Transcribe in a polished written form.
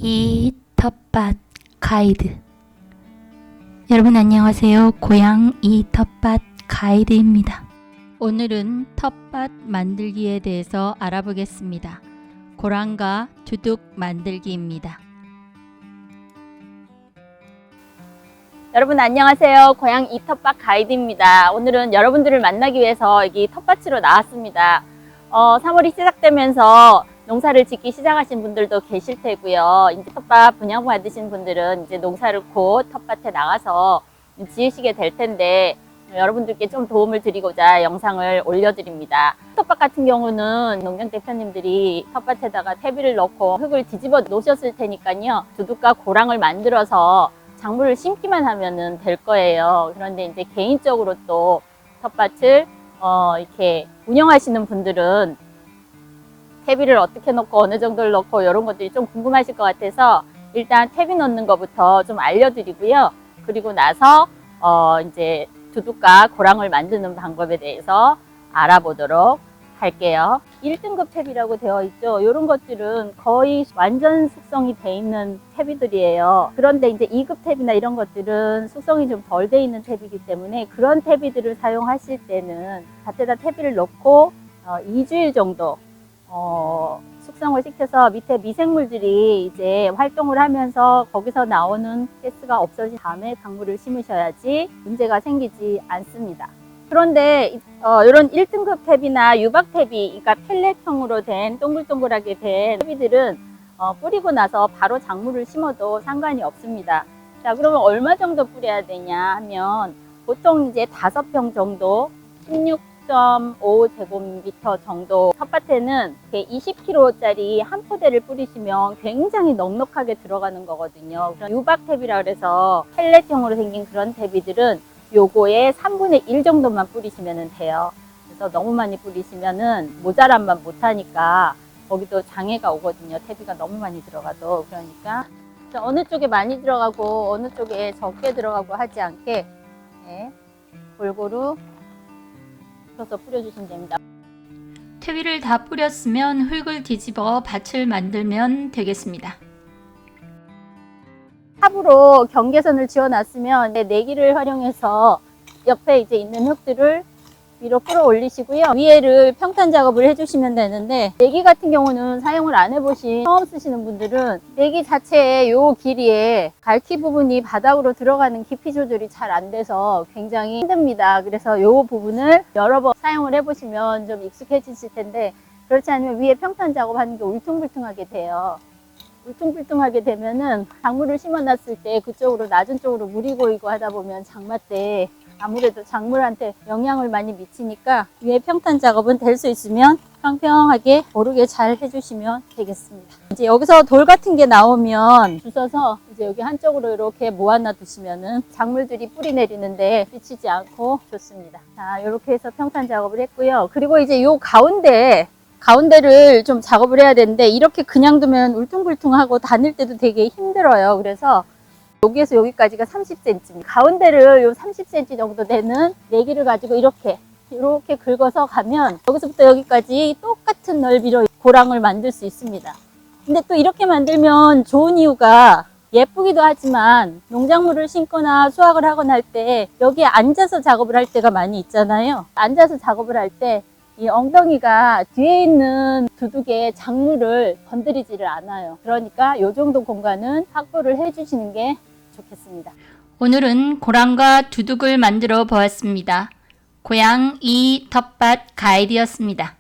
이 텃밭 가이드. 여러분 안녕하세요. 고양 이 텃밭 가이드입니다. 오늘은 텃밭 만들기에 대해서 알아보겠습니다. 고랑과 두둑 만들기입니다. 여러분 안녕하세요. 고양 이 텃밭 가이드입니다. 오늘은 여러분들을 만나기 위해서 여기 텃밭으로 나왔습니다. 3월이 시작되면서 농사를 짓기 시작하신 분들도 계실 테고요. 이제 텃밭 분양 받으신 분들은 이제 농사를 곧 텃밭에 나가서 지으시게 될 텐데 여러분들께 좀 도움을 드리고자 영상을 올려드립니다. 텃밭 같은 경우는 농장 대표님들이 텃밭에다가 퇴비를 넣고 흙을 뒤집어 놓으셨을 테니까요. 두둑과 고랑을 만들어서 작물을 심기만 하면 될 거예요. 그런데 이제 개인적으로 또 텃밭을 이렇게 운영하시는 분들은 퇴비를 어떻게 넣고 어느 정도를 넣고 이런 것들이 좀 궁금하실 것 같아서 일단 퇴비 넣는 것부터 좀 알려드리고요. 그리고 나서 이제 두둑과 고랑을 만드는 방법에 대해서 알아보도록 할게요. 1등급 퇴비라고 되어 있죠. 이런 것들은 거의 완전 숙성이 돼 있는 퇴비들이에요. 그런데 이제 2급 퇴비나 이런 것들은 숙성이 좀 덜 돼 있는 퇴비이기 때문에 그런 퇴비들을 사용하실 때는 밭에다 퇴비를 넣고 2주일 정도 숙성을 시켜서 밑에 미생물들이 이제 활동을 하면서 거기서 나오는 가스가 없어진 다음에 작물을 심으셔야지 문제가 생기지 않습니다. 그런데 이런 1등급 퇴비나 유박 퇴비, 그러니까 펠렛형으로 된 동글동글하게 된 퇴비들은 뿌리고 나서 바로 작물을 심어도 상관이 없습니다. 자, 그러면 얼마 정도 뿌려야 되냐 하면 보통 이제 5평 정도 16.5제곱미터 정도 텃밭에는 20kg짜리 한 포대를 뿌리시면 굉장히 넉넉하게 들어가는 거거든요. 유박 퇴비라 그래서 펠렛형으로 생긴 그런 퇴비들은 요거의 3분의 1 정도만 뿌리시면 돼요. 그래서 너무 많이 뿌리시면은 모자란만 못하니까 거기도 장애가 오거든요. 퇴비가 너무 많이 들어가도. 그러니까 어느 쪽에 많이 들어가고 어느 쪽에 적게 들어가고 하지 않게 골고루 펴서 뿌려주시면 됩니다. 퇴비를 다 뿌렸으면 흙을 뒤집어 밭을 만들면 되겠습니다. 탑으로 경계선을 지어놨으면 내기를 활용해서 옆에 이제 있는 흙들을 위로 끌어 올리시고요. 위에를 평탄 작업을 해주시면 되는데 내기 같은 경우는 사용을 안 해보신 처음 쓰시는 분들은 내기 자체의 요 길이에 갈퀴 부분이 바닥으로 들어가는 깊이 조절이 잘 안 돼서 굉장히 힘듭니다. 그래서 요 부분을 여러 번 사용을 해보시면 좀 익숙해지실 텐데 그렇지 않으면 위에 평탄 작업하는 게 울퉁불퉁하게 돼요. 울퉁불퉁하게 되면은 작물을 심어놨을 때 그쪽으로 낮은 쪽으로 물이 고이고 하다 보면 장마 때 아무래도 작물한테 영향을 많이 미치니까 위에 평탄 작업은 될 수 있으면 평평하게 고르게 잘 해주시면 되겠습니다. 이제 여기서 돌 같은 게 나오면 주워서 이제 여기 한쪽으로 이렇게 모아놔 두시면은 작물들이 뿌리 내리는데 미치지 않고 좋습니다. 자, 이렇게 해서 평탄 작업을 했고요. 그리고 이제 요 가운데를 좀 작업을 해야 되는데 이렇게 그냥 두면 울퉁불퉁하고 다닐 때도 되게 힘들어요. 그래서 여기에서 여기까지가 30cm, 가운데를 요 30cm 정도 되는 내기를 가지고 이렇게 긁어서 가면 여기서부터 여기까지 똑같은 넓이로 고랑을 만들 수 있습니다. 근데 또 이렇게 만들면 좋은 이유가 예쁘기도 하지만 농작물을 심거나 수확을 하거나 할 때 여기에 앉아서 작업을 할 때가 많이 있잖아요. 앉아서 작업을 할 때 이 엉덩이가 뒤에 있는 두둑의 작물을 건드리지를 않아요. 그러니까 이 정도 공간은 확보를 해주시는 게 좋겠습니다. 오늘은 고랑과 두둑을 만들어 보았습니다. 고양 이 텃밭 가이드였습니다.